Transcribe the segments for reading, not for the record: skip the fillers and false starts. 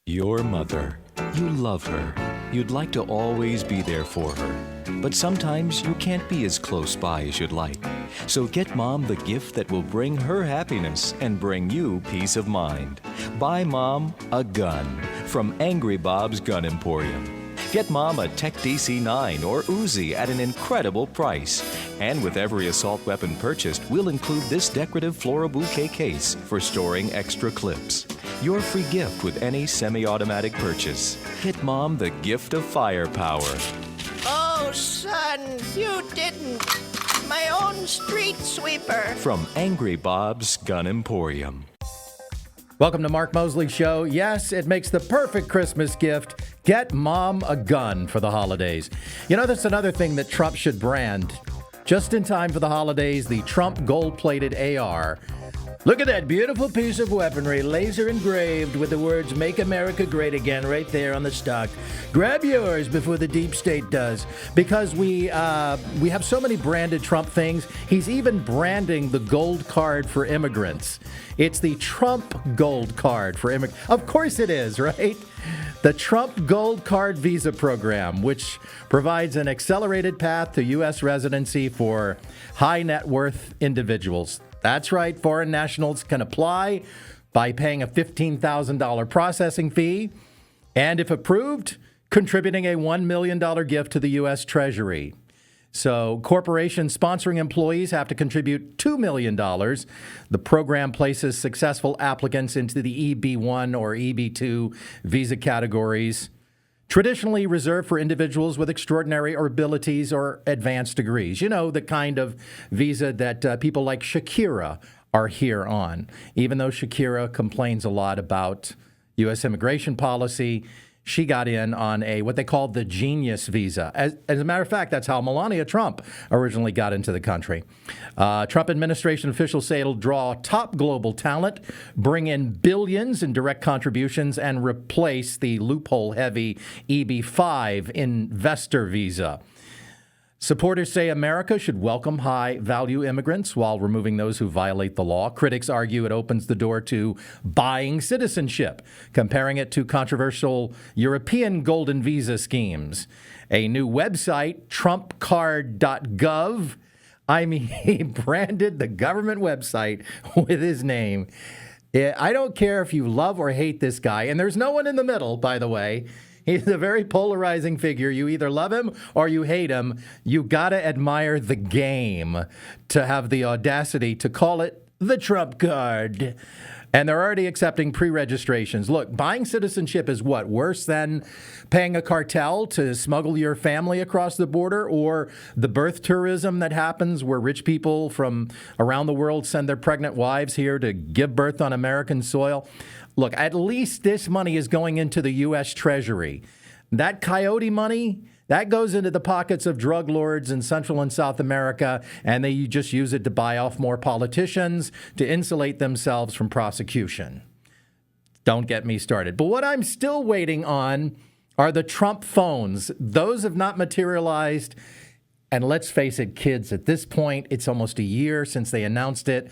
Your mother. You love her. You'd like to always be there for her. But sometimes you can't be as close by as you'd like. So get Mom the gift that will bring her happiness and bring you peace of mind. Buy Mom a gun from Angry Bob's Gun Emporium. Get Mom a Tech DC-9 or Uzi at an incredible price. And with every assault weapon purchased, we'll include this decorative floral bouquet case for storing extra clips. Your free gift with any semi-automatic purchase. Get Mom the gift of firepower. Oh, son, you didn't. My own street sweeper. From Angry Bob's Gun Emporium. Welcome to Mark Moseley Show. Yes, it makes the perfect Christmas gift. Get Mom a gun for the holidays. You know, that's another thing that Trump should brand. Just in time for the holidays, the Trump gold-plated AR. Look at that beautiful piece of weaponry, laser engraved with the words, "Make America Great Again," right there on the stock. Grab yours before the deep state does. Because we have so many branded Trump things, he's even branding the gold card for immigrants. It's the Trump gold card for immigrants. Of course it is, right? The Trump Gold Card Visa Program, which provides an accelerated path to U.S. residency for high net worth individuals. That's right, foreign nationals can apply by paying a $15,000 processing fee, and if approved, contributing a $1 million gift to the U.S. Treasury. So corporations sponsoring employees have to contribute $2 million. The program places successful applicants into the EB1 or EB2 visa categories, traditionally reserved for individuals with extraordinary abilities or advanced degrees. You know, the kind of visa that people like Shakira are here on. Even though Shakira complains a lot about U.S. immigration policy, she got in on what they call the Genius Visa. As a matter of fact, that's how Melania Trump originally got into the country. Trump administration officials say it'll draw top global talent, bring in billions in direct contributions, and replace the loophole-heavy EB-5 investor visa. Supporters say America should welcome high-value immigrants while removing those who violate the law. Critics argue it opens the door to buying citizenship, comparing it to controversial European golden visa schemes. A new website, trumpcard.gov, he branded the government website with his name. I don't care if you love or hate this guy, and there's no one in the middle, by the way. He's a very polarizing figure. You either love him or you hate him. You got to admire the game to have the audacity to call it the Trump card. And they're already accepting pre-registrations. Look, buying citizenship is what? Worse than paying a cartel to smuggle your family across the border, or the birth tourism that happens where rich people from around the world send their pregnant wives here to give birth on American soil. Look, at least this money is going into the U.S. Treasury. That coyote money, that goes into the pockets of drug lords in Central and South America, and they just use it to buy off more politicians to insulate themselves from prosecution. Don't get me started. But what I'm still waiting on are the Trump phones. Those have not materialized. And let's face it, kids, at this point, it's almost a year since they announced it.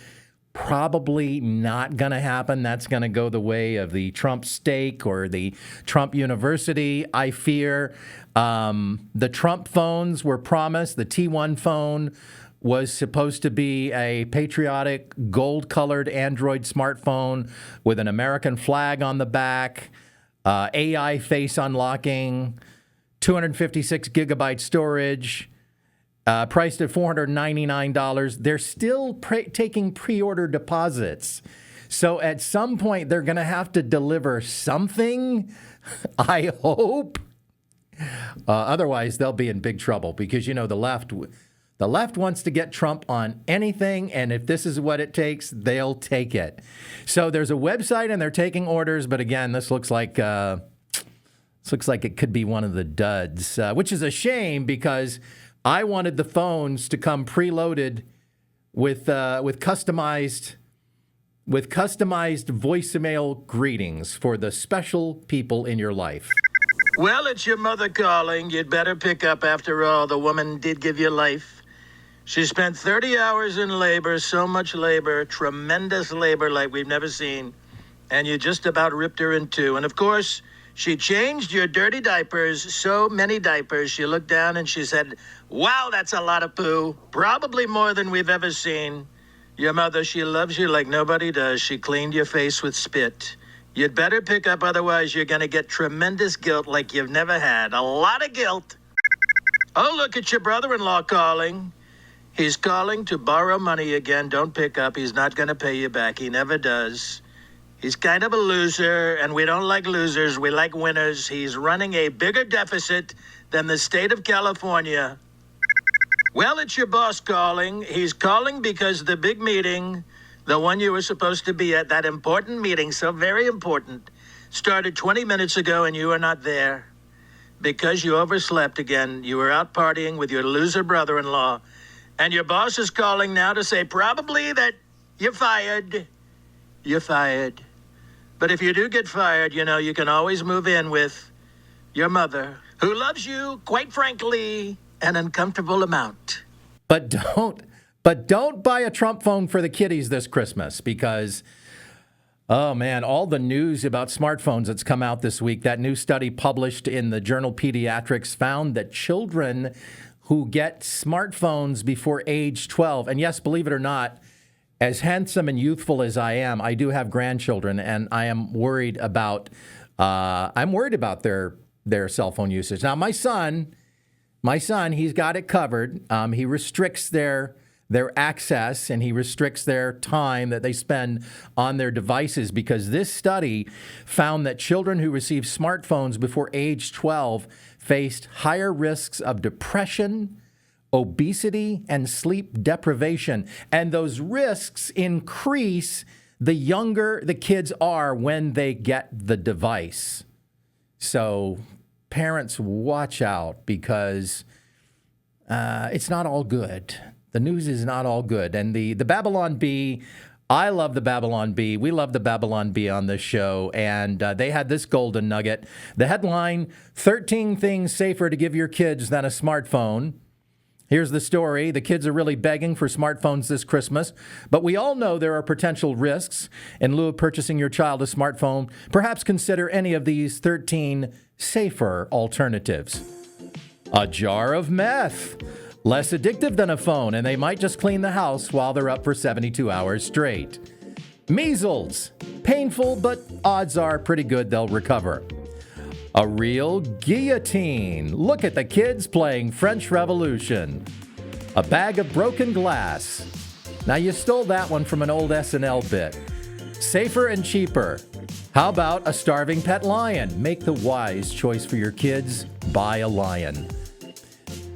Probably not going to happen. That's going to go the way of the Trump steak or the Trump University, I fear. The Trump phones were promised. The T1 phone was supposed to be a patriotic gold-colored Android smartphone with an American flag on the back, AI face unlocking, 256 gigabyte storage, priced at $499. They're still taking pre-order deposits. So at some point, they're going to have to deliver something, I hope. Otherwise, they'll be in big trouble because, you know, the left wants to get Trump on anything, and if this is what it takes, they'll take it. So there's a website, and they're taking orders, but again, this looks like it could be one of the duds, which is a shame because I wanted the phones to come preloaded with customized voicemail greetings for the special people in your life. Well, it's your mother calling. You'd better pick up. After all, the woman did give you life. She spent 30 hours in labor, so much labor, tremendous labor like we've never seen. and you just about ripped her in two. And of course, she changed your dirty diapers, so many diapers. She looked down and she said, "Wow, that's a lot of poo. Probably more than we've ever seen." Your mother, she loves you like nobody does. She cleaned your face with spit. You'd better pick up, otherwise you're going to get tremendous guilt like you've never had. A lot of guilt. Oh, look at your brother-in-law calling. He's calling to borrow money again. Don't pick up. He's not going to pay you back. He never does. He's kind of a loser, and we don't like losers. We like winners. He's running a bigger deficit than the state of California. Well, it's your boss calling. He's calling because the big meeting, the one you were supposed to be at, that important meeting, so very important, started 20 minutes ago and you were not there. Because you overslept again. You were out partying with your loser brother-in-law. And your boss is calling now to say probably that you're fired. You're fired. But if you do get fired, you know, you can always move in with your mother, who loves you, quite frankly, an uncomfortable amount. But don't buy a Trump phone for the kiddies this Christmas because, oh man, all the news about smartphones that's come out this week. That new study published in the journal Pediatrics found that children who get smartphones before age 12, and yes, believe it or not, as handsome and youthful as I am, I do have grandchildren, and I am worried about their cell phone usage. Now, my son, he's got it covered. He restricts their access and he restricts their time that they spend on their devices because this study found that children who received smartphones before age 12 faced higher risks of depression, obesity, and sleep deprivation. And those risks increase the younger the kids are when they get the device. So parents, watch out because it's not all good. The news is not all good. And the Babylon Bee, I love the Babylon Bee. We love the Babylon Bee on this show. And they had this golden nugget. The headline, 13 things safer to give your kids than a smartphone. Here's the story. The kids are really begging for smartphones this Christmas, but we all know there are potential risks. In lieu of purchasing your child a smartphone, perhaps consider any of these 13 safer alternatives. A jar of meth. Less addictive than a phone, and they might just clean the house while they're up for 72 hours straight. Measles. Painful, but odds are pretty good they'll recover. A real guillotine. Look at the kids playing French Revolution. A bag of broken glass. Now you stole that one from an old SNL bit. Safer and cheaper. How about a starving pet lion? Make the wise choice for your kids. Buy a lion.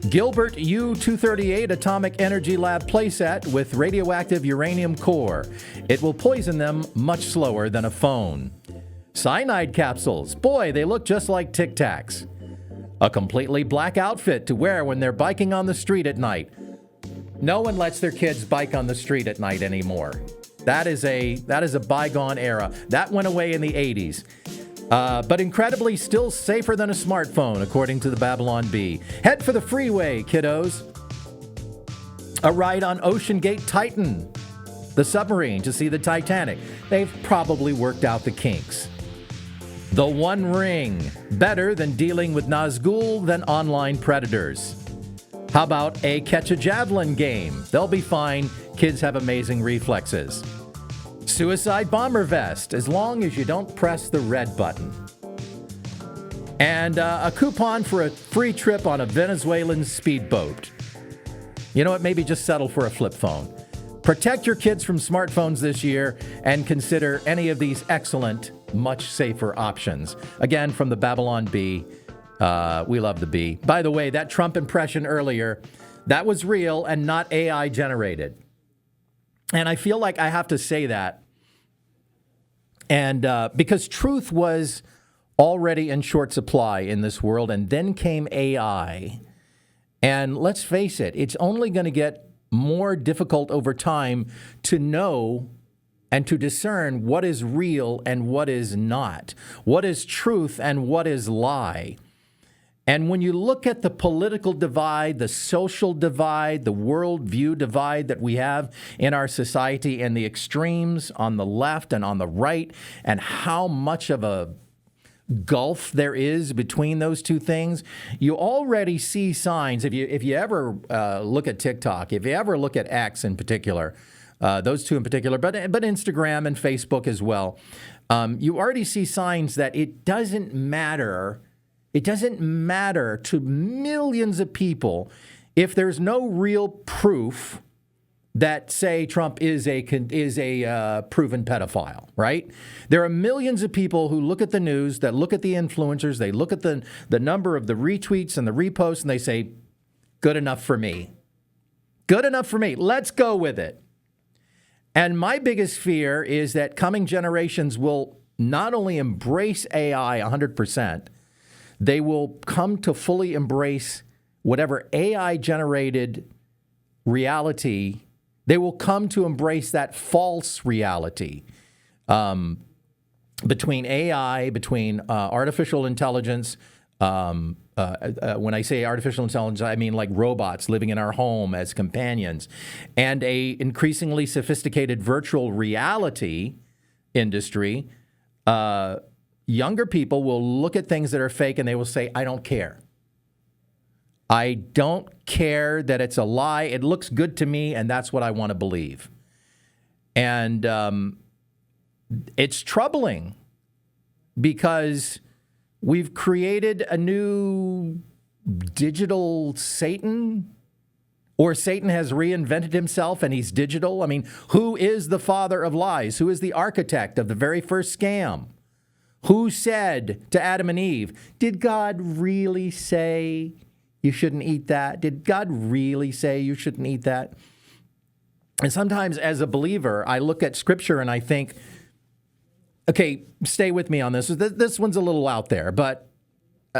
Gilbert U-238 Atomic Energy Lab playset with radioactive uranium core. It will poison them much slower than a phone. Cyanide capsules. Boy, they look just like Tic Tacs. A completely black outfit to wear when they're biking on the street at night. No one lets their kids bike on the street at night anymore. That is a bygone era. That went away in the 80s. But incredibly still safer than a smartphone, according to the Babylon Bee. Head for the freeway, kiddos. A ride on Ocean Gate Titan, the submarine, to see the Titanic. They've probably worked out the kinks. The One Ring, better than dealing with Nazgul than online predators. How about a catch a javelin game? They'll be fine. Kids have amazing reflexes. Suicide bomber vest, as long as you don't press the red button. And a coupon for a free trip on a Venezuelan speedboat. You know what? Maybe just settle for a flip phone. Protect your kids from smartphones this year and consider any of these excellent, much safer options. Again, from the Babylon Bee. We love the bee. By the way, that Trump impression earlier, that was real and not AI generated. And I feel like I have to say that. And because truth was already in short supply in this world, and then came AI. And let's face it, it's only going to get more difficult over time to know and to discern what is real and what is not, what is truth and what is lie. And when you look at the political divide, the social divide, the worldview divide that we have in our society, and the extremes on the left and on the right, and how much of a gulf there is between those two things, you already see signs. If you ever look at TikTok, if you ever look at X in particular, those two in particular, but Instagram and Facebook as well, you already see signs that it doesn't matter. It doesn't matter to millions of people if there's no real proof that, say, Trump is a proven pedophile, right? There are millions of people who look at the news, that look at the influencers, they look at the number of the retweets and the reposts, and they say, good enough for me. Good enough for me. Let's go with it. And my biggest fear is that coming generations will not only embrace AI 100%, they will come to fully embrace whatever AI-generated reality. They will come to embrace that false reality between AI, between artificial intelligence. When I say artificial intelligence, I mean like robots living in our home as companions, and a increasingly sophisticated virtual reality industry. Younger people will look at things that are fake and they will say, I don't care. I don't care that it's a lie. It looks good to me, and that's what I want to believe. And it's troubling because we've created a new digital Satan, or Satan has reinvented himself and he's digital. I mean, who is the father of lies? Who is the architect of the very first scam? Who said to Adam and Eve, did God really say you shouldn't eat that? Did God really say you shouldn't eat that? And sometimes as a believer, I look at Scripture and I think, okay, stay with me on this. This one's a little out there, but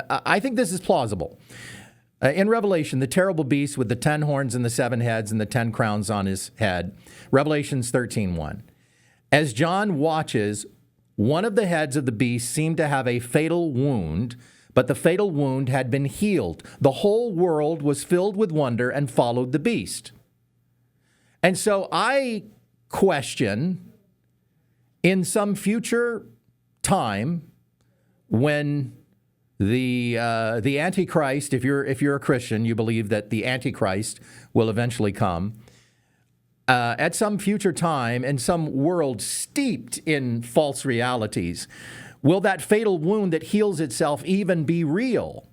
I think this is plausible. In Revelation, the terrible beast with the 10 horns and the 7 heads and the 10 crowns on his head, Revelations 13:1. As John watches, one of the heads of the beast seemed to have a fatal wound, but the fatal wound had been healed. The whole world was filled with wonder and followed the beast. And so I question, in some future time, when the Antichrist, if you're a Christian, you believe that the Antichrist will eventually come. At some future time, in some world steeped in false realities, will that fatal wound that heals itself even be real?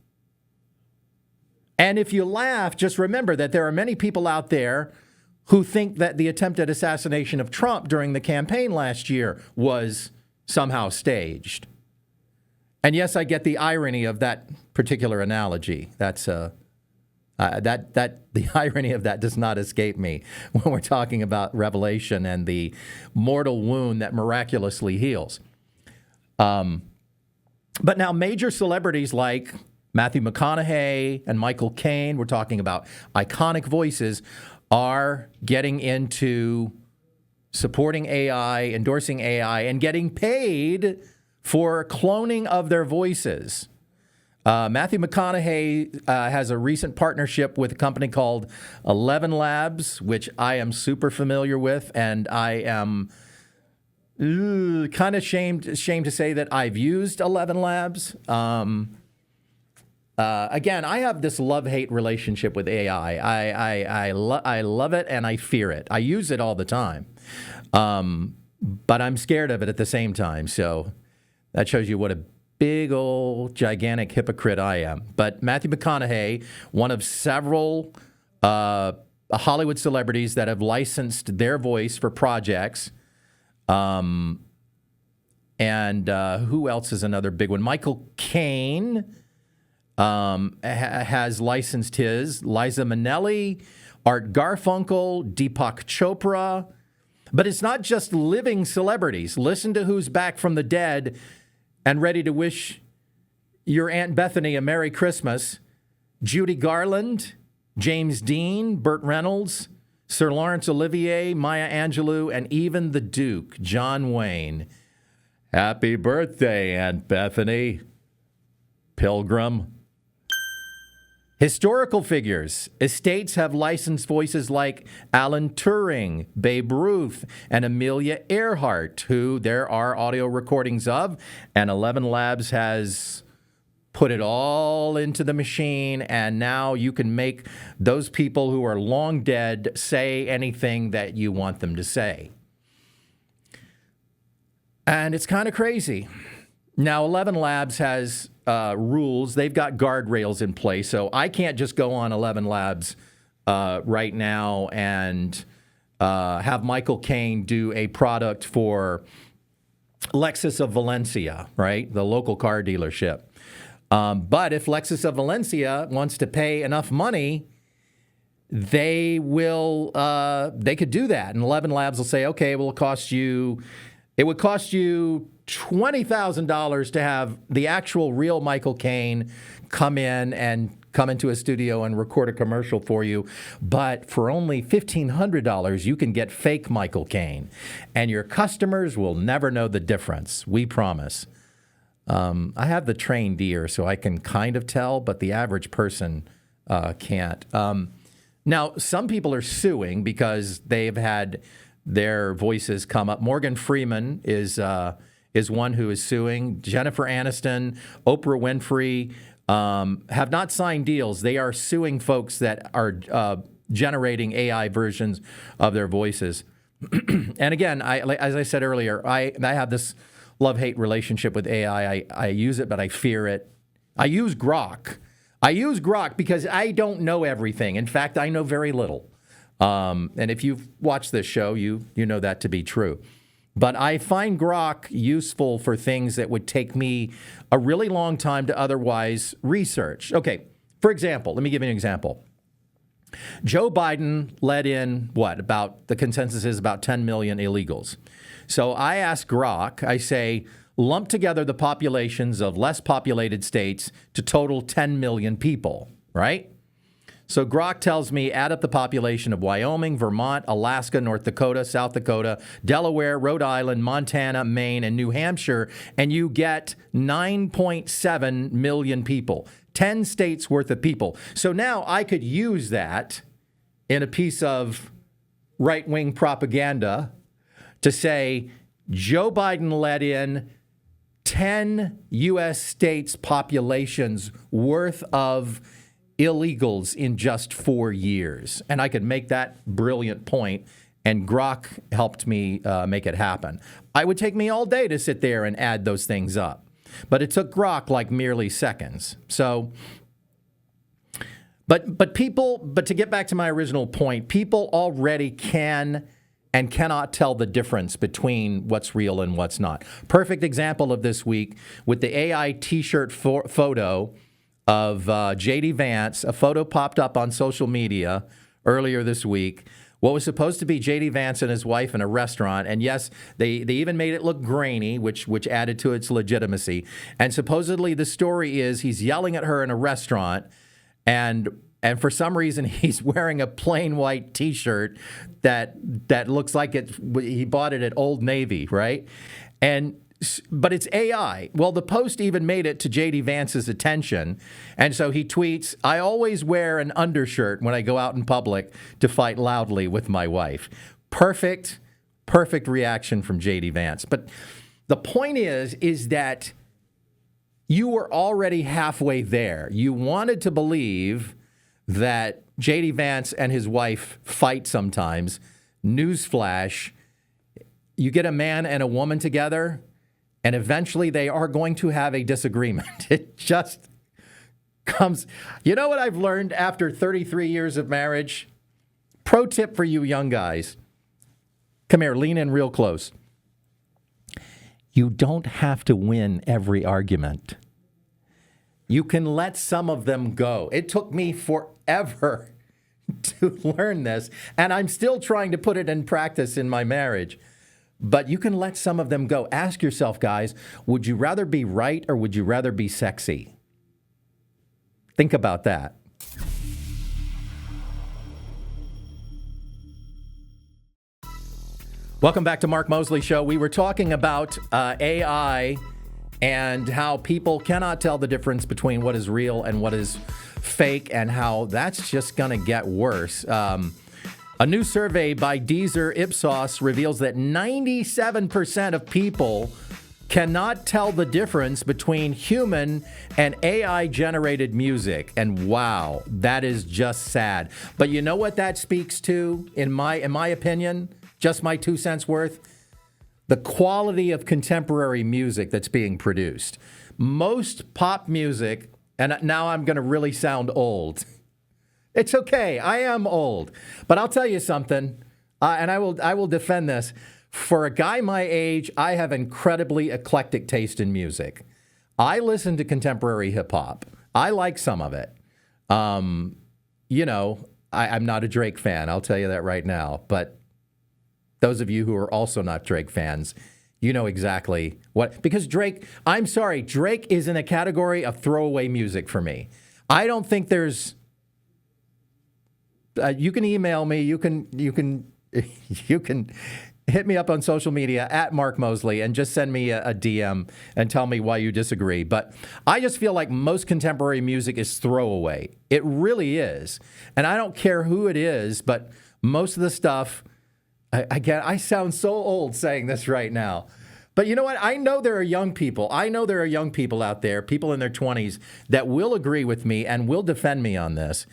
And if you laugh, just remember that there are many people out there who think that the attempted assassination of Trump during the campaign last year was somehow staged. And yes, I get the irony of that particular analogy. That's the irony of that does not escape me when we're talking about Revelation and the mortal wound that miraculously heals. But now major celebrities like Matthew McConaughey and Michael Caine, we're talking about iconic voices, are getting into supporting AI, endorsing AI, and getting paid for cloning of their voices. Matthew McConaughey has a recent partnership with a company called 11 Labs, which I am super familiar with, and I am kind of ashamed to say that I've used 11 Labs. Again, I have this love-hate relationship with AI. I love it and I fear it. I use it all the time, but I'm scared of it at the same time. So that shows you what a big old gigantic hypocrite I am. But Matthew McConaughey, one of several Hollywood celebrities that have licensed their voice for projects. And who else is another big one? Michael Caine has licensed his. Liza Minnelli, Art Garfunkel, Deepak Chopra. But it's not just living celebrities. Listen to who's back from the dead and ready to wish your Aunt Bethany a Merry Christmas. Judy Garland, James Dean, Burt Reynolds, Sir Laurence Olivier, Maya Angelou, and even the Duke, John Wayne. Happy birthday, Aunt Bethany. Pilgrim. Historical figures. Estates have licensed voices like Alan Turing, Babe Ruth, and Amelia Earhart, who there are audio recordings of, and 11 Labs has put it all into the machine, and now you can make those people who are long dead say anything that you want them to say. And it's kind of crazy. Now, 11 Labs has rules. They've got guardrails in place, so I can't just go on 11 Labs right now and have Michael Caine do a product for Lexus of Valencia, right? The local car dealership. But if Lexus of Valencia wants to pay enough money, they could do that. And 11 Labs will say, okay, well, it would cost you $20,000 to have the actual real Michael Caine come into a studio and record a commercial for you. But for only $1,500, you can get fake Michael Caine. And your customers will never know the difference. We promise. I have the trained ear, so I can kind of tell, but the average person can't. Now, some people are suing because they've had their voices come up. Morgan Freeman is one who is suing. Jennifer Aniston, Oprah Winfrey have not signed deals. They are suing folks that are generating AI versions of their voices. And again, as I said earlier, I have this love-hate relationship with AI. I use it, but I fear it. I use Grok. Because I don't know everything. In fact, I know very little. And if you've watched this show, you know that to be true. But I find Grok useful for things that would take me a really long time to otherwise research. Okay, for example, let me give you an example. Joe Biden let in, the consensus is about 10 million illegals. So I ask Grok, I say, lump together the populations of less populated states to total 10 million people, right? So Grok tells me, add up the population of Wyoming, Vermont, Alaska, North Dakota, South Dakota, Delaware, Rhode Island, Montana, Maine, and New Hampshire, and you get 9.7 million people, 10 states worth of people. So now I could use that in a piece of right-wing propaganda to say Joe Biden let in 10 U.S. states' populations worth of illegals in just 4 years. And I could make that brilliant point, and Grok helped me make it happen. It would take me all day to sit there and add those things up. But it took Grok like merely seconds. So, but to get back to my original point, people already can and cannot tell the difference between what's real and what's not. Perfect example of this week with the AI T-shirt photo of J.D. Vance. A photo popped up on social media earlier this week. What was supposed to be J.D. Vance and his wife in a restaurant, and yes, they even made it look grainy, which added to its legitimacy. And supposedly the story is he's yelling at her in a restaurant, and for some reason he's wearing a plain white T-shirt that looks like he bought it at Old Navy, right? But it's AI. Well, the post even made it to J.D. Vance's attention. And so he tweets, I always wear an undershirt when I go out in public to fight loudly with my wife. Perfect reaction from J.D. Vance. But the point is that you were already halfway there. You wanted to believe that J.D. Vance and his wife fight sometimes. Newsflash, you get a man and a woman together, and eventually they are going to have a disagreement. It just comes. You know what I've learned after 33 years of marriage? Pro tip for you young guys. Come here, lean in real close. You don't have to win every argument. You can let some of them go. It took me forever to learn this, and I'm still trying to put it in practice in my marriage. But you can let some of them go. Ask yourself, guys, would you rather be right or would you rather be sexy? Think about that. Welcome back to Mark Moseley Show. We were talking about AI and how people cannot tell the difference between what is real and what is fake, and how that's just going to get worse. A new survey by Deezer Ipsos reveals that 97% of people cannot tell the difference between human and AI-generated music. And wow, that is just sad. But you know what that speaks to, in my opinion, just my 2 cents worth? The quality of contemporary music that's being produced. Most pop music, and now I'm going to really sound old. It's okay, I am old. But I'll tell you something, and I will defend this. For a guy my age, I have incredibly eclectic taste in music. I listen to contemporary hip hop. I like some of it. You know, I'm not a Drake fan, I'll tell you that right now. But those of you who are also not Drake fans, you know exactly what, because Drake, I'm sorry, Drake is in a category of throwaway music for me. I don't think there's, you can email me, you can hit me up on social media at Mark Moseley and just send me a DM and tell me why you disagree. But I just feel like most contemporary music is throwaway. It really is. And I don't care who it is, but most of the stuff, I sound so old saying this right now. But you know what? I know there are young people. I know there are young people out there, people in their 20s, that will agree with me and will defend me on this.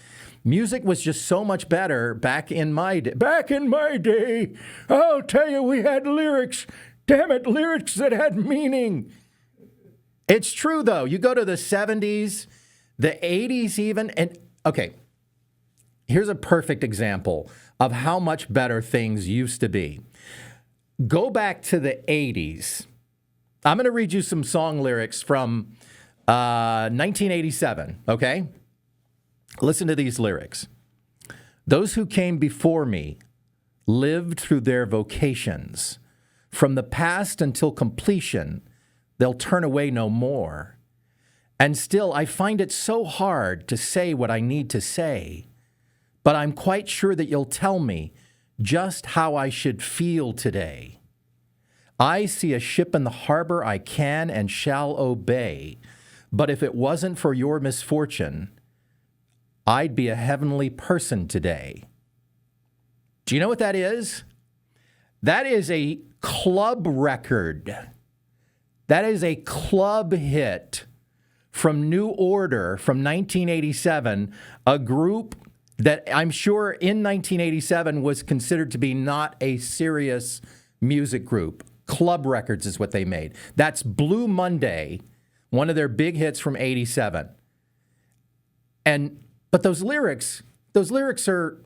Music was just so much better back in my day. Back in my day, I'll tell you, we had lyrics. Damn it, lyrics that had meaning. It's true, though. You go to the 70s, the 80s even, and okay, here's a perfect example of how much better things used to be. Go back to the 80s. I'm going to read you some song lyrics from 1987, okay? Listen to these lyrics. Those who came before me lived through their vocations. From the past until completion, they'll turn away no more. And still, I find it so hard to say what I need to say. But I'm quite sure that you'll tell me just how I should feel today. I see a ship in the harbor I can and shall obey. But if it wasn't for your misfortune, I'd be a heavenly person today. Do you know what that is? That is a club record. That is a club hit from New Order from 1987, a group that I'm sure in 1987 was considered to be not a serious music group. Club records is what they made. That's Blue Monday, one of their big hits from 87. But those lyrics are,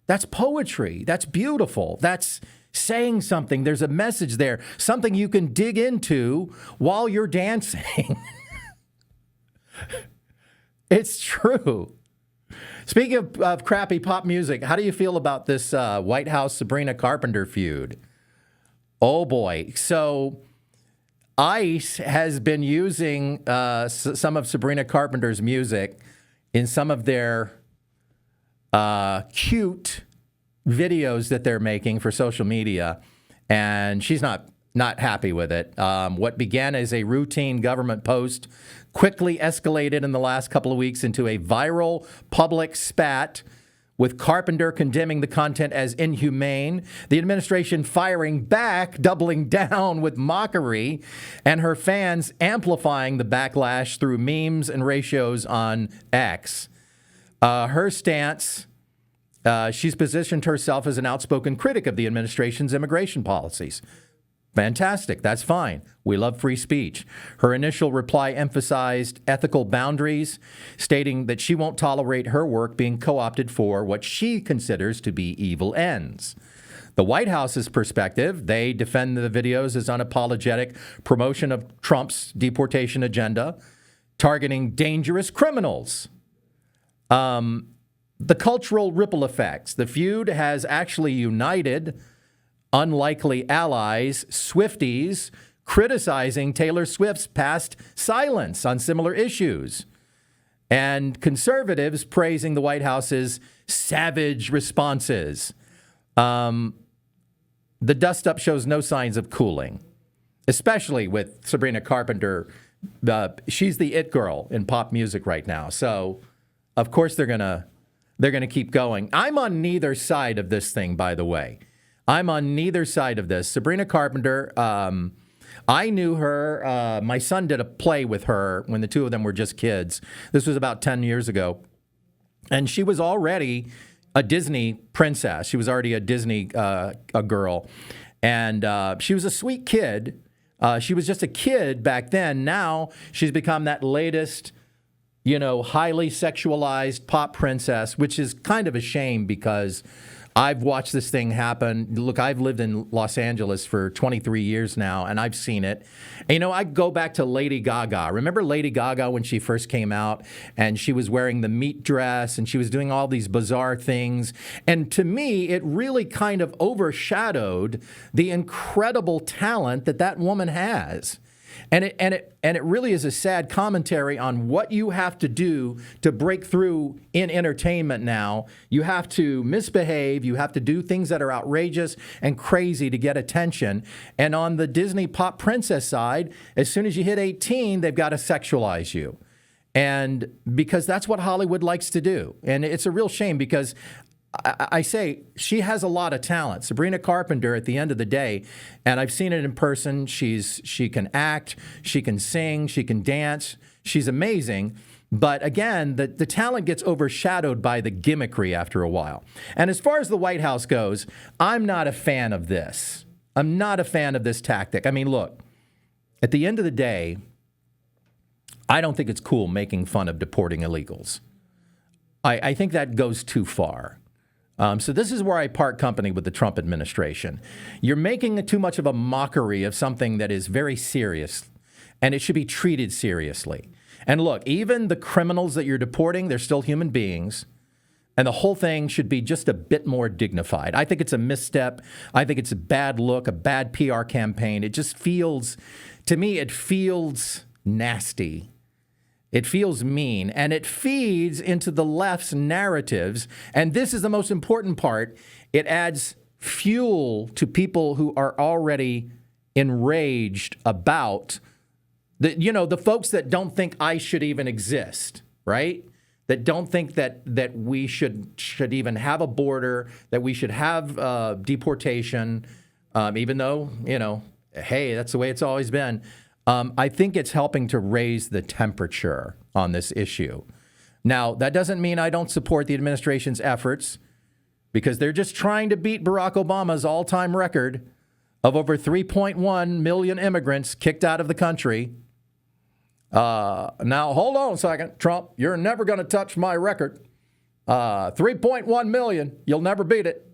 that's poetry. That's beautiful. That's saying something. There's a message there, something you can dig into while you're dancing. It's true. Speaking of crappy pop music, how do you feel about this White House Sabrina Carpenter feud? Oh boy. So ICE has been using some of Sabrina Carpenter's music in some of their cute videos that they're making for social media, and she's not happy with it. What began as a routine government post quickly escalated in the last couple of weeks into a viral public spat, with Carpenter condemning the content as inhumane, the administration firing back, doubling down with mockery, and her fans amplifying the backlash through memes and ratios on X. Her stance, she's positioned herself as an outspoken critic of the administration's immigration policies. Fantastic. That's fine. We love free speech. Her initial reply emphasized ethical boundaries, stating that she won't tolerate her work being co-opted for what she considers to be evil ends. The White House's perspective, they defend the videos as unapologetic promotion of Trump's deportation agenda, targeting dangerous criminals. The cultural ripple effects. The feud has actually united unlikely allies, Swifties, criticizing Taylor Swift's past silence on similar issues, and conservatives praising the White House's savage responses. The dust-up shows no signs of cooling. especially with Sabrina Carpenter. She's the it girl in pop music right now. So, of course, they're gonna keep going. I'm on neither side of this thing, by the way. I'm on neither side of this. Sabrina Carpenter, I knew her. My son did a play with her when the two of them were just kids. This was about 10 years ago. And she was already a Disney princess. She was already a Disney a girl. And she was a sweet kid. She was just a kid back then. Now she's become that latest, highly sexualized pop princess, which is kind of a shame because I've watched this thing happen. Look, I've lived in Los Angeles for 23 years now, and I've seen it. And, I go back to Lady Gaga. Remember Lady Gaga when she first came out, and she was wearing the meat dress, and she was doing all these bizarre things. And to me, it really kind of overshadowed the incredible talent that woman has. And it really is a sad commentary on what you have to do to break through in entertainment now. You have to misbehave. You have to do things that are outrageous and crazy to get attention. And on the Disney pop princess side, as soon as you hit 18, they've got to sexualize you. And because that's what Hollywood likes to do. And it's a real shame because I say she has a lot of talent. Sabrina Carpenter, at the end of the day, and I've seen it in person, she can act, she can sing, she can dance. She's amazing. But again, the talent gets overshadowed by the gimmickry after a while. And as far as the White House goes, I'm not a fan of this. I'm not a fan of this tactic. I mean, look, at the end of the day, I don't think it's cool making fun of deporting illegals. I think that goes too far. So this is where I part company with the Trump administration. You're making too much of a mockery of something that is very serious, and it should be treated seriously. And look, even the criminals that you're deporting, they're still human beings, and the whole thing should be just a bit more dignified. I think it's a misstep. I think it's a bad look, a bad PR campaign. It just feels, to me, it feels nasty. It feels mean, and it feeds into the left's narratives. And this is the most important part. It adds fuel to people who are already enraged about the folks that don't think ICE should even exist, right? That don't think that we should even have a border, that we should have deportation, even though, hey, that's the way it's always been. I think it's helping to raise the temperature on this issue. Now, that doesn't mean I don't support the administration's efforts, because they're just trying to beat Barack Obama's all-time record of over 3.1 million immigrants kicked out of the country. Now, hold on a second, Trump. You're never going to touch my record. 3.1 million. You'll never beat it.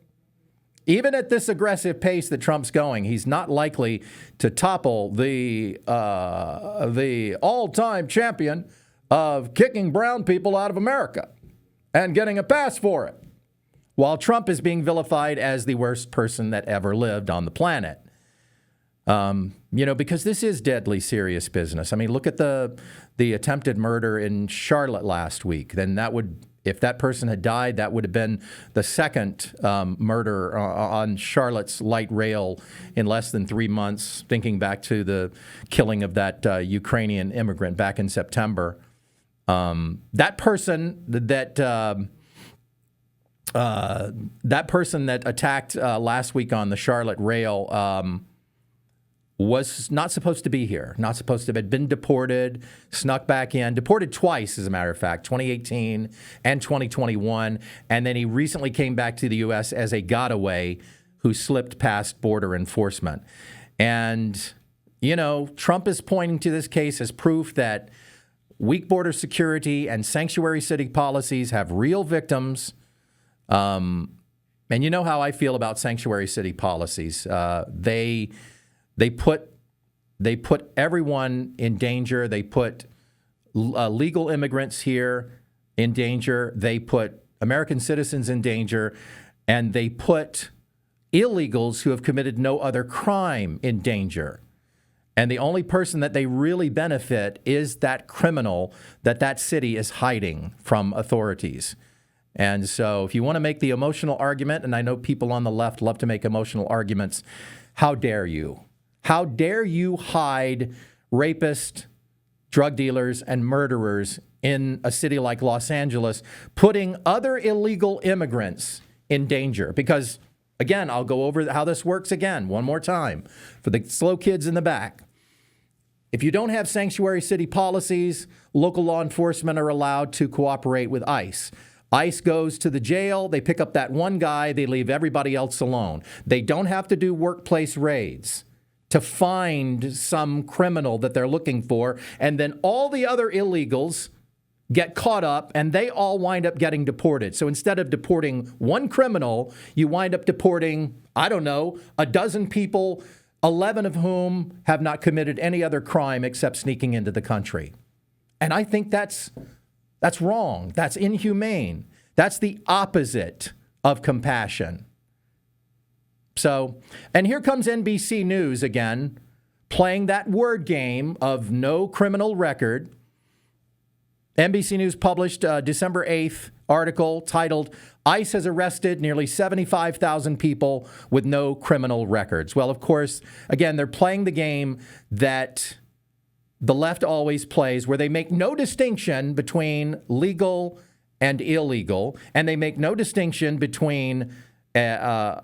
Even at this aggressive pace that Trump's going, he's not likely to topple the all-time champion of kicking brown people out of America and getting a pass for it, while Trump is being vilified as the worst person that ever lived on the planet. Because this is deadly serious business. I mean, look at the attempted murder in Charlotte last week. Then if that person had died, that would have been the second murder on Charlotte's light rail in less than 3 months, thinking back to the killing of that Ukrainian immigrant back in September. That person that attacked last week on the Charlotte rail was not supposed to be here, not supposed to have been deported, snuck back in, deported twice, as a matter of fact, 2018 and 2021. And then he recently came back to the U.S. as a gotaway who slipped past border enforcement. And, Trump is pointing to this case as proof that weak border security and sanctuary city policies have real victims. And you know how I feel about sanctuary city policies. They put everyone in danger. They put legal immigrants here in danger. They put American citizens in danger. And they put illegals who have committed no other crime in danger. And the only person that they really benefit is that criminal that city is hiding from authorities. And so if you want to make the emotional argument, and I know people on the left love to make emotional arguments, how dare you? How dare you hide rapists, drug dealers, and murderers in a city like Los Angeles, putting other illegal immigrants in danger? Because, again, I'll go over how this works again one more time for the slow kids in the back. If you don't have sanctuary city policies, local law enforcement are allowed to cooperate with ICE. ICE goes to the jail, they pick up that one guy, they leave everybody else alone. They don't have to do workplace raids to find some criminal that they're looking for, and then all the other illegals get caught up and they all wind up getting deported. So instead of deporting one criminal, you wind up deporting, I don't know, a dozen people, 11 of whom have not committed any other crime except sneaking into the country. And I think that's wrong. That's inhumane. That's the opposite of compassion. So, and here comes NBC News again, playing that word game of no criminal record. NBC News published December 8th article titled, ICE has arrested nearly 75,000 people with no criminal records. Well, of course, again, they're playing the game that the left always plays, where they make no distinction between legal and illegal, and they make no distinction between an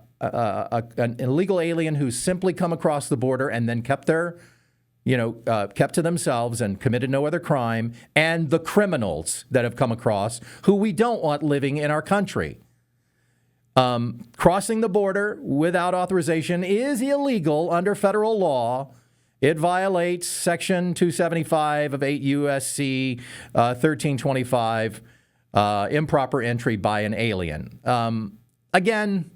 illegal alien who's simply come across the border and then kept to themselves and committed no other crime, and the criminals that have come across who we don't want living in our country. Crossing the border without authorization is illegal under federal law. It violates Section 275 of 8 U.S.C. 1325, improper entry by an alien. Again,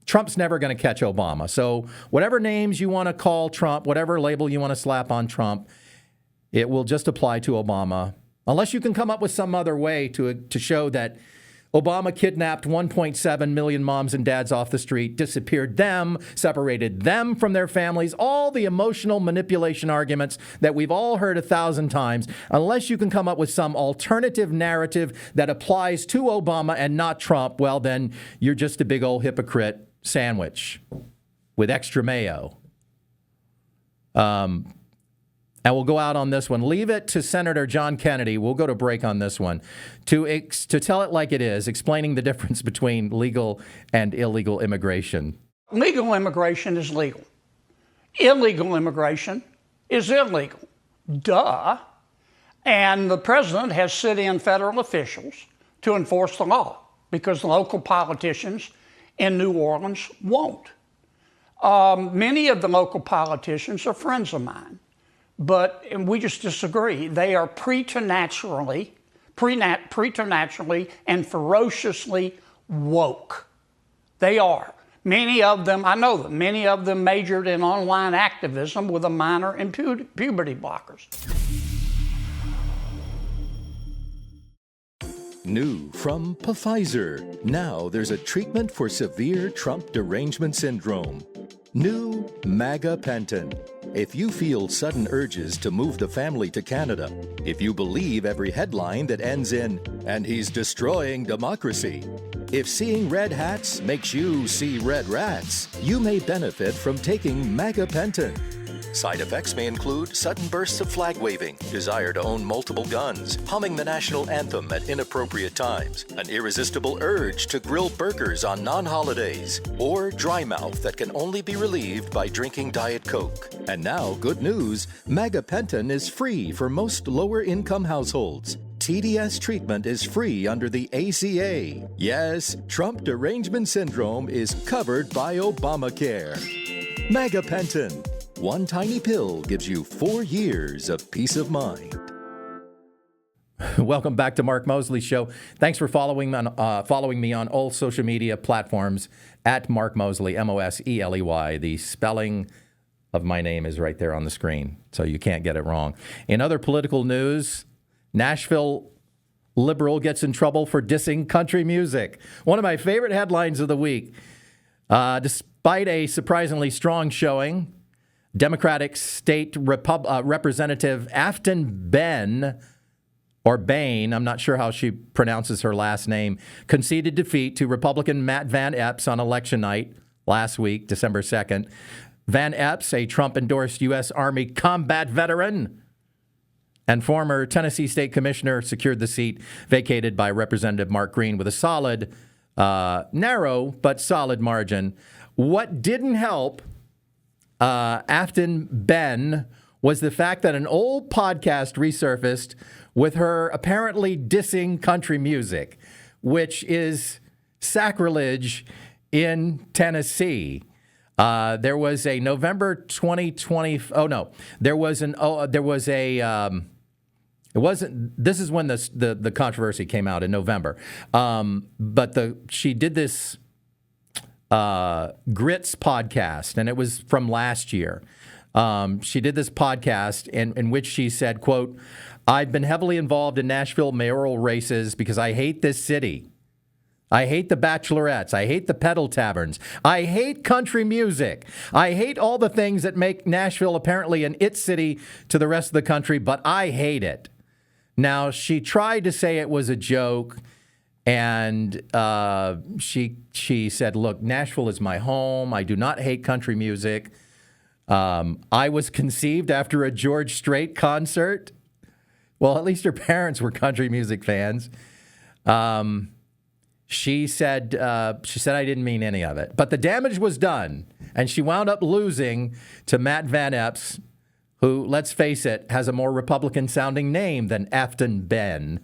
Trump's never going to catch Obama. So whatever names you want to call Trump, whatever label you want to slap on Trump, it will just apply to Obama. Unless you can come up with some other way to show that Obama kidnapped 1.7 million moms and dads off the street, disappeared them, separated them from their families, all the emotional manipulation arguments that we've all heard 1,000 times. Unless you can come up with some alternative narrative that applies to Obama and not Trump, well, then you're just a big old hypocrite sandwich with extra mayo. And we'll go out on this one. Leave it to Senator John Kennedy. We'll go to break on this one to tell it like it is, explaining the difference between legal and illegal immigration. Legal immigration is legal. Illegal immigration is illegal. Duh. And the president has sit-in federal officials to enforce the law because the local politicians in New Orleans won't. Many of the local politicians are friends of mine. But we just disagree. They are preternaturally and ferociously woke. They are. Many of them, I know them, many of them majored in online activism with a minor in puberty blockers. New from Pfizer. Now there's a treatment for severe Trump derangement syndrome. New MAGA Penton. If you feel sudden urges to move the family to Canada, if you believe every headline that ends in, and he's destroying democracy, if seeing red hats makes you see red rats, you may benefit from taking MAGA Penton. Side effects may include sudden bursts of flag waving, desire to own multiple guns, humming the national anthem at inappropriate times, an irresistible urge to grill burgers on non-holidays, or dry mouth that can only be relieved by drinking Diet Coke. And now, good news, MAGA Penton is free for most lower-income households. TDS treatment is free under the ACA. Yes, Trump derangement syndrome is covered by Obamacare. MAGA Penton. One tiny pill gives you 4 years of peace of mind. Welcome back to Mark Moseley Show. Thanks for following me on all social media platforms at Mark Moseley, Moseley. The spelling of my name is right there on the screen, so you can't get it wrong. In other political news, Nashville liberal gets in trouble for dissing country music. One of my favorite headlines of the week. Despite a surprisingly strong showing, Democratic State Representative Afton Bain, I'm not sure how she pronounces her last name, conceded defeat to Republican Matt Van Epps on election night last week, December 2nd. Van Epps, a Trump-endorsed U.S. Army combat veteran and former Tennessee State Commissioner, secured the seat vacated by Representative Mark Green with a solid, narrow but solid margin. What didn't help Afton Ben was the fact that an old podcast resurfaced with her apparently dissing country music, which is sacrilege in Tennessee. There was a November 2020. Oh no, there was an. Oh, there was a. It wasn't. This is when the controversy came out in November. But she did this Grits podcast, and it was from last year. She did this podcast in which she said, quote, "I've been heavily involved in Nashville mayoral races because I hate this city. I hate the bachelorettes. I hate the pedal taverns. I hate country music. I hate all the things that make Nashville apparently an it city to the rest of the country, but I hate it." Now, she tried to say it was a joke, and she said, "Look, Nashville is my home. I do not hate country music. I was conceived after a George Strait concert." Well, at least her parents were country music fans. She said, "I didn't mean any of it." But the damage was done, and she wound up losing to Matt Van Epps, who, let's face it, has a more Republican-sounding name than Afton Ben.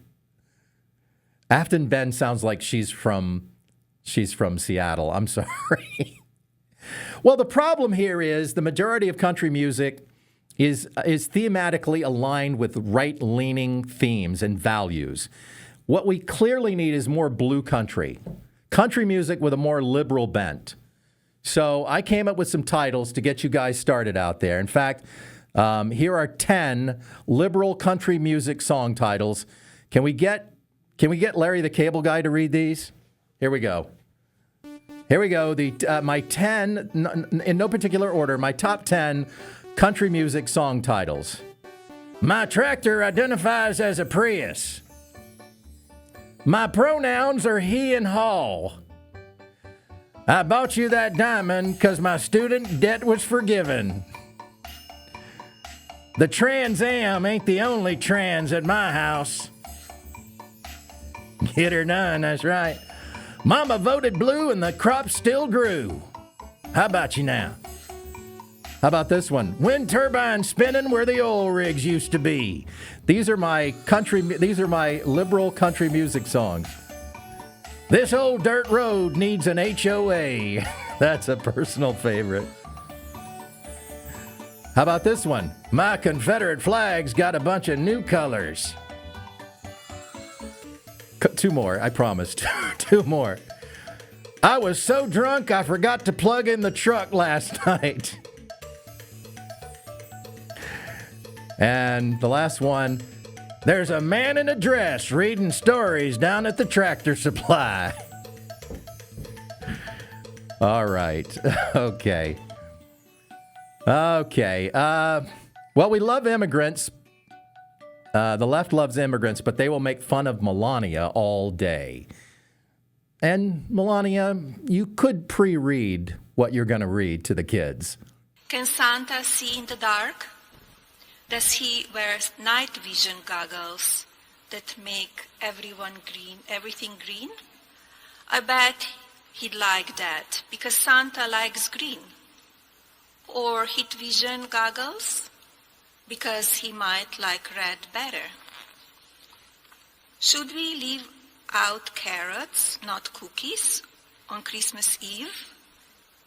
Afton Ben sounds like she's from Seattle. I'm sorry. Well, the problem here is the majority of country music is thematically aligned with right-leaning themes and values. What we clearly need is more blue country music with a more liberal bent. So I came up with some titles to get you guys started out there. In fact, here are 10 liberal country music song titles. Can we get Larry the Cable Guy to read these? Here we go. My 10, in no particular order, my top 10 country music song titles. My tractor identifies as a Prius. My pronouns are he and haw. I bought you that diamond because my student debt was forgiven. The Trans Am ain't the only trans at my house. Get her done, that's right. Mama voted blue and the crop still grew. How about you now? How about this one? Wind turbine spinning where the oil rigs used to be. These are my liberal country music songs. This old dirt road needs an HOA. That's a personal favorite. How about this one? My Confederate flag's got a bunch of new colors. Two more, I promised. Two more. I was so drunk I forgot to plug in the truck last night. And the last one, there's a man in a dress reading stories down at the Tractor Supply. All right. Okay. Well, we love immigrants. The left loves immigrants, but they will make fun of Melania all day. And Melania, you could pre-read what you're going to read to the kids. Can Santa see in the dark? Does he wear night vision goggles that make everything green? I bet he'd like that because Santa likes green. Or heat vision goggles because he might like red better. Should we leave out carrots, not cookies, on Christmas Eve,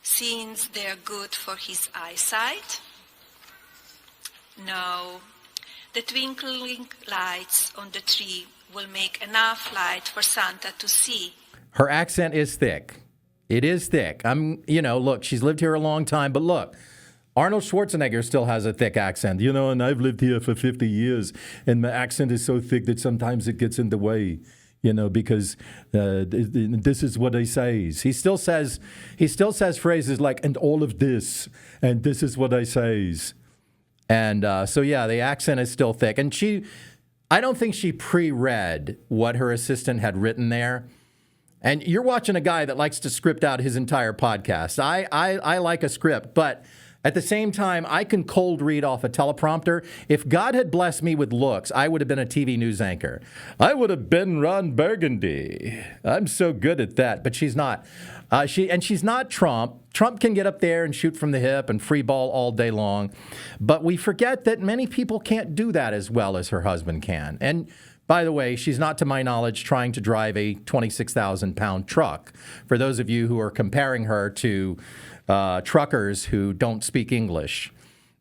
since they're good for his eyesight? No, the twinkling lights on the tree will make enough light for Santa to see. Her accent is thick. It is thick. Look, she's lived here a long time, but look, Arnold Schwarzenegger still has a thick accent, and I've lived here for 50 years, and my accent is so thick that sometimes it gets in the way, because this is what he says. He still says phrases like, and all of this, and this is what I says. And the accent is still thick. And I don't think she pre-read what her assistant had written there. And you're watching a guy that likes to script out his entire podcast. I like a script, but At the same time, I can cold read off a teleprompter. If God had blessed me with looks, I would have been a TV news anchor. I would have been Ron Burgundy. I'm so good at that. But she's not. She's not Trump. Trump can get up there and shoot from the hip and free ball all day long. But we forget that many people can't do that as well as her husband can. And by the way, she's not, to my knowledge, trying to drive a 26,000-pound truck. For those of you who are comparing her to truckers who don't speak English.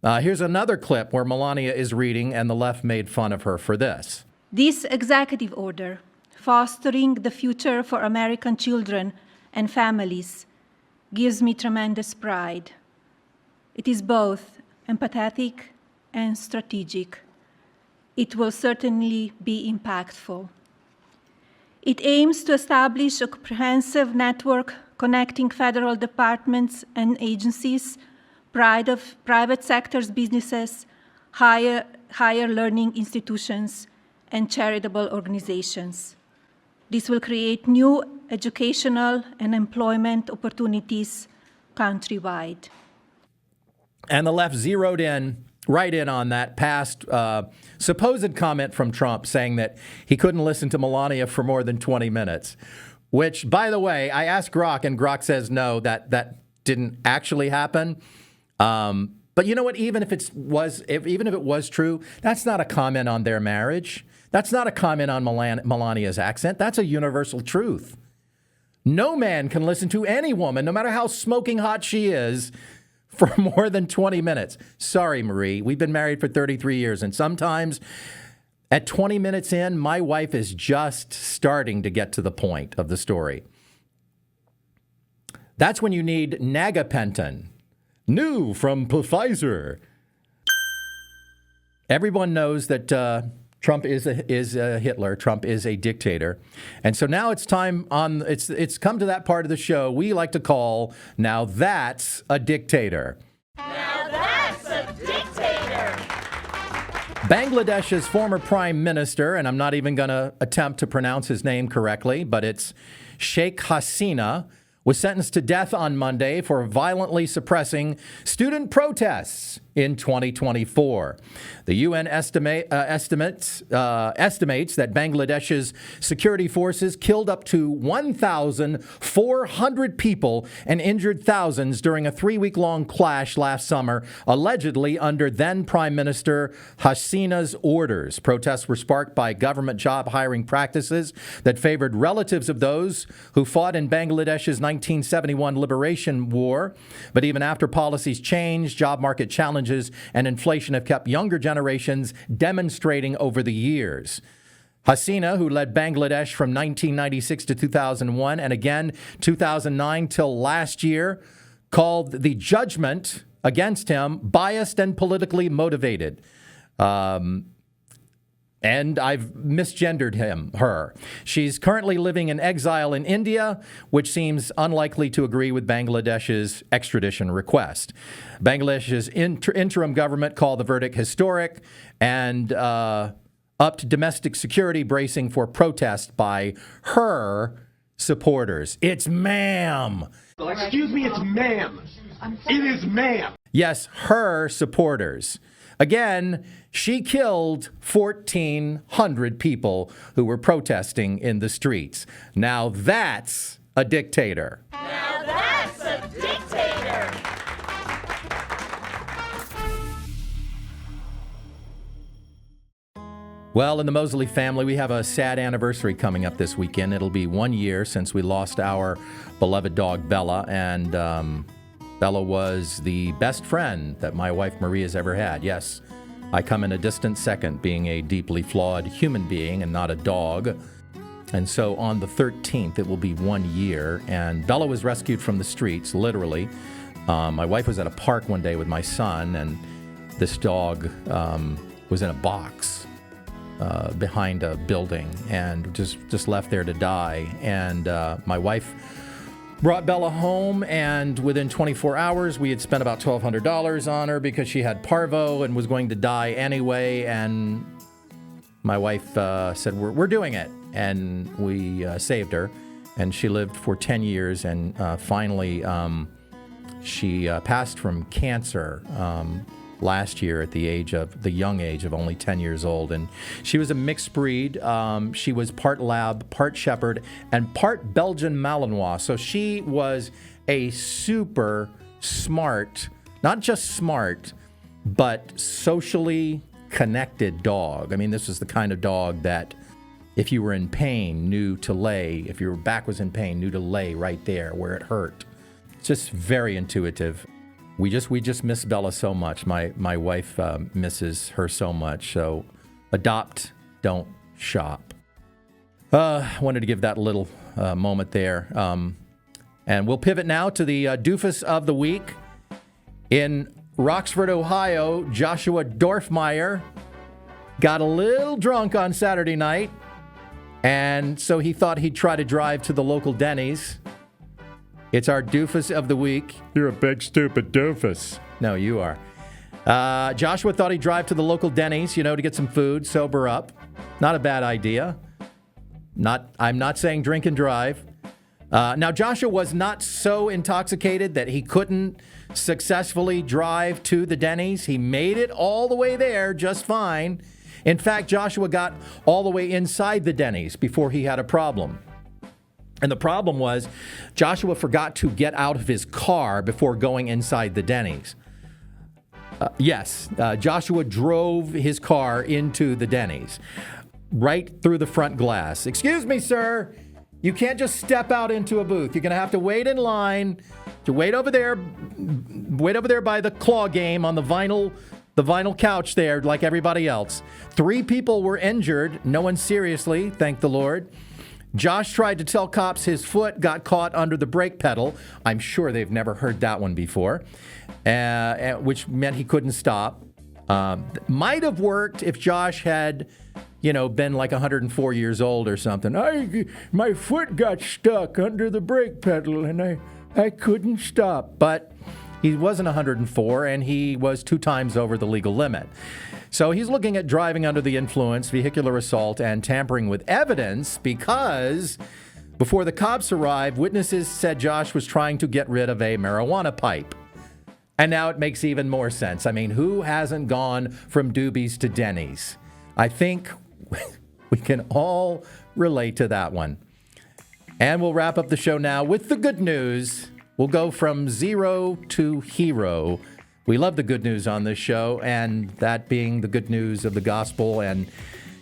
Here's another clip where Melania is reading, and the left made fun of her for this. This executive order, fostering the future for American children and families, gives me tremendous pride. It is both empathetic and strategic. It will certainly be impactful. It aims to establish a comprehensive network connecting federal departments and agencies, private sector's businesses, higher learning institutions, and charitable organizations. This will create new educational and employment opportunities countrywide. And the left zeroed in right in on that past supposed comment from Trump saying that he couldn't listen to Melania for more than 20 minutes, which, by the way, I asked Grok, and Grok says no, that didn't actually happen. But you know what? Even if it was true, that's not a comment on their marriage. That's not a comment on Melania's accent. That's a universal truth. No man can listen to any woman, no matter how smoking hot she is, for more than 20 minutes. Sorry, Marie. We've been married for 33 years, and sometimes at 20 minutes in, my wife is just starting to get to the point of the story. That's when you need Nagapentin. New from Pfizer. Everyone knows that Trump is a Hitler. Trump is a dictator. And so now it's time it's come to that part of the show we like to call Now That's a Dictator. Now that's a dictator. Bangladesh's former prime minister, and I'm not even going to attempt to pronounce his name correctly, but it's Sheikh Hasina, was sentenced to death on Monday for violently suppressing student protests in 2024. The UN estimates that Bangladesh's security forces killed up to 1,400 people and injured thousands during a 3-week-long clash last summer, allegedly under then Prime Minister Hasina's orders. Protests were sparked by government job hiring practices that favored relatives of those who fought in Bangladesh's 1971 liberation war. But even after policies changed, job market challenges and inflation have kept younger generations demonstrating over the years. Hasina, who led Bangladesh from 1996 to 2001 and again 2009 till last year, called the judgment against him biased and politically motivated. And I've misgendered her. She's currently living in exile in India, which seems unlikely to agree with Bangladesh's extradition request. Bangladesh's interim government called the verdict historic and upped domestic security bracing for protest by her supporters. It's ma'am. Excuse me, it's ma'am. It is ma'am. Yes, her supporters. Again, she killed 1,400 people who were protesting in the streets. Now that's a dictator. Now that's a dictator. Well, in the Moseley family, we have a sad anniversary coming up this weekend. It'll be 1 year since we lost our beloved dog, Bella, and Bella was the best friend that my wife Marie has ever had. Yes, I come in a distant second, being a deeply flawed human being and not a dog. And so on the 13th, it will be 1 year, and Bella was rescued from the streets, literally. My wife was at a park one day with my son, and this dog was in a box behind a building and just left there to die. And my wife brought Bella home, and within 24 hours, we had spent about $1,200 on her because she had parvo and was going to die anyway. And my wife said, we're doing it. And we saved her, and she lived for 10 years and finally She passed from cancer last year at the young age of only 10 years old. And she was a mixed breed. She was part lab, part shepherd, and part Belgian Malinois. So she was a super smart, not just smart, but socially connected dog. I mean, this was the kind of dog that if you were in pain, knew to lay. If your back was in pain, knew to lay right there where it hurt. Just very intuitive. We just miss Bella so much. My wife misses her so much. So adopt, don't shop. Wanted to give that little moment there. And we'll pivot now to the doofus of the week. In Roxford, Ohio, Joshua Dorfmeyer got a little drunk on Saturday night. And so he thought he'd try to drive to the local Denny's. It's our doofus of the week. You're a big, stupid doofus. No, you are. Joshua thought he'd drive to the local Denny's, to get some food, sober up. Not a bad idea. I'm not saying drink and drive. Now, Joshua was not so intoxicated that he couldn't successfully drive to the Denny's. He made it all the way there just fine. In fact, Joshua got all the way inside the Denny's before he had a problem. And the problem was Joshua forgot to get out of his car before going inside the Denny's. Joshua drove his car into the Denny's, right through the front glass. Excuse me, sir. You can't just step out into a booth. You're going to have to wait in line, to wait over there by the claw game on the vinyl couch there like everybody else. 3 people were injured, no one seriously, thank the Lord. Josh tried to tell cops his foot got caught under the brake pedal. I'm sure they've never heard that one before, which meant he couldn't stop. Might have worked if Josh had, been like 104 years old or something. My foot got stuck under the brake pedal and I couldn't stop. But he wasn't 104 and he was 2 times over the legal limit. So he's looking at driving under the influence, vehicular assault, and tampering with evidence because before the cops arrived, witnesses said Josh was trying to get rid of a marijuana pipe. And now it makes even more sense. I mean, who hasn't gone from doobies to Denny's? I think we can all relate to that one. And we'll wrap up the show now with the good news. We'll go from zero to hero. We love the good news on this show, and that being the good news of the gospel. And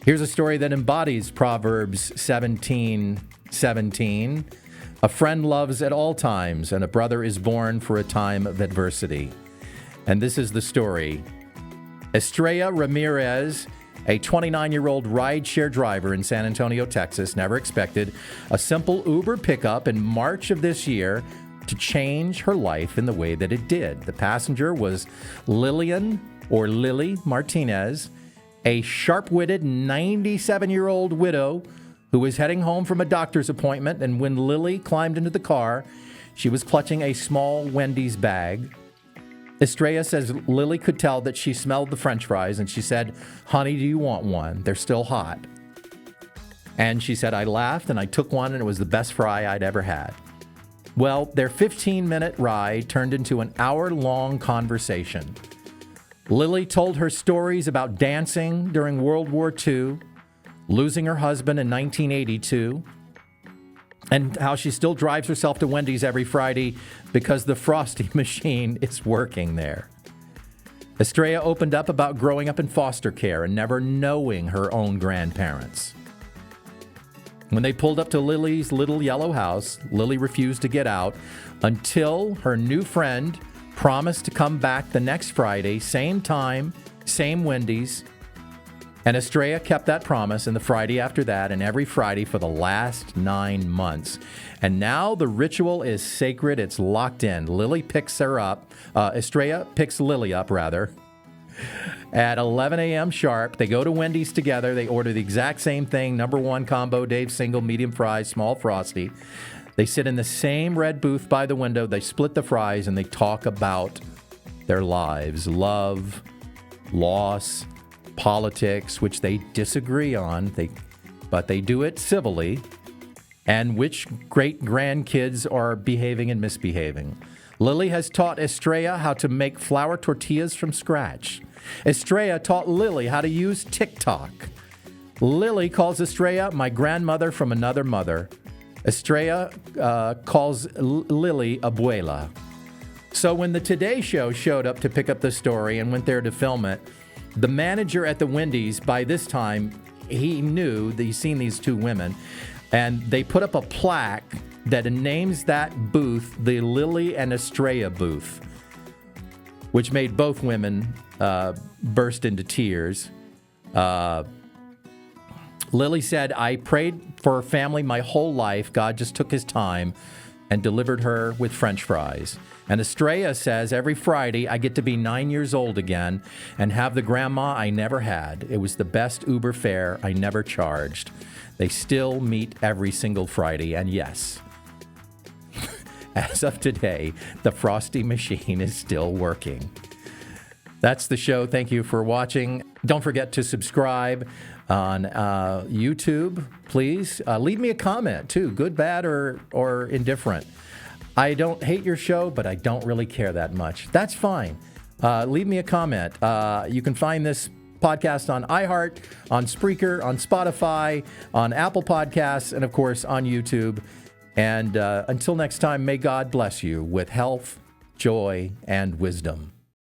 here's a story that embodies Proverbs 17:17. A friend loves at all times, and a brother is born for a time of adversity. And this is the story. Estrella Ramirez, a 29-year-old rideshare driver in San Antonio, Texas, never expected a simple Uber pickup in March of this year to change her life in the way that it did. The passenger was Lily Martinez, a sharp-witted 97-year-old widow who was heading home from a doctor's appointment, and when Lily climbed into the car, she was clutching a small Wendy's bag. Estrella says Lily could tell that she smelled the French fries, and she said, "Honey, do you want one? They're still hot." And she said, "I laughed, and I took one, and it was the best fry I'd ever had." Well, their 15-minute ride turned into an hour-long conversation. Lily told her stories about dancing during World War II, losing her husband in 1982, and how she still drives herself to Wendy's every Friday because the Frosty machine is working there. Estrella opened up about growing up in foster care and never knowing her own grandparents. When they pulled up to Lily's little yellow house, Lily refused to get out until her new friend promised to come back the next Friday, same time, same Wendy's. And Estrella kept that promise, and the Friday after that, and every Friday for the last 9 months. And now the ritual is sacred. It's locked in. Lily picks her up. Estrella picks Lily up, rather. At 11 a.m. sharp, they go to Wendy's together. They order the exact same thing, #1 combo, Dave's single, medium fries, small Frosty. They sit in the same red booth by the window. They split the fries, and they talk about their lives, love, loss, politics, which they disagree on, but they do it civilly, and which great grandkids are behaving and misbehaving. Lily has taught Estrella how to make flour tortillas from scratch. Estrella taught Lily how to use TikTok. Lily calls Estrella my grandmother from another mother. Estrella calls Lily abuela. So when the Today Show showed up to pick up the story and went there to film it, the manager at the Wendy's, by this time, he knew that he's seen these two women, and they put up a plaque that names that booth the Lily and Estrella booth, which made both women burst into tears. Lily said, I prayed for her family my whole life. God just took his time and delivered her with French fries. And Estrella says, every Friday I get to be 9 years old again and have the grandma I never had. It was the best Uber fare I never charged. They still meet every single Friday. And yes, as of today, the Frosty machine is still working. That's the show. Thank you for watching. Don't forget to subscribe on YouTube, please. Leave me a comment, too, good, bad, or indifferent. I don't hate your show, but I don't really care that much. That's fine. Leave me a comment. You can find this podcast on iHeart, on Spreaker, on Spotify, on Apple Podcasts, and, of course, on YouTube. And until next time, may God bless you with health, joy, and wisdom.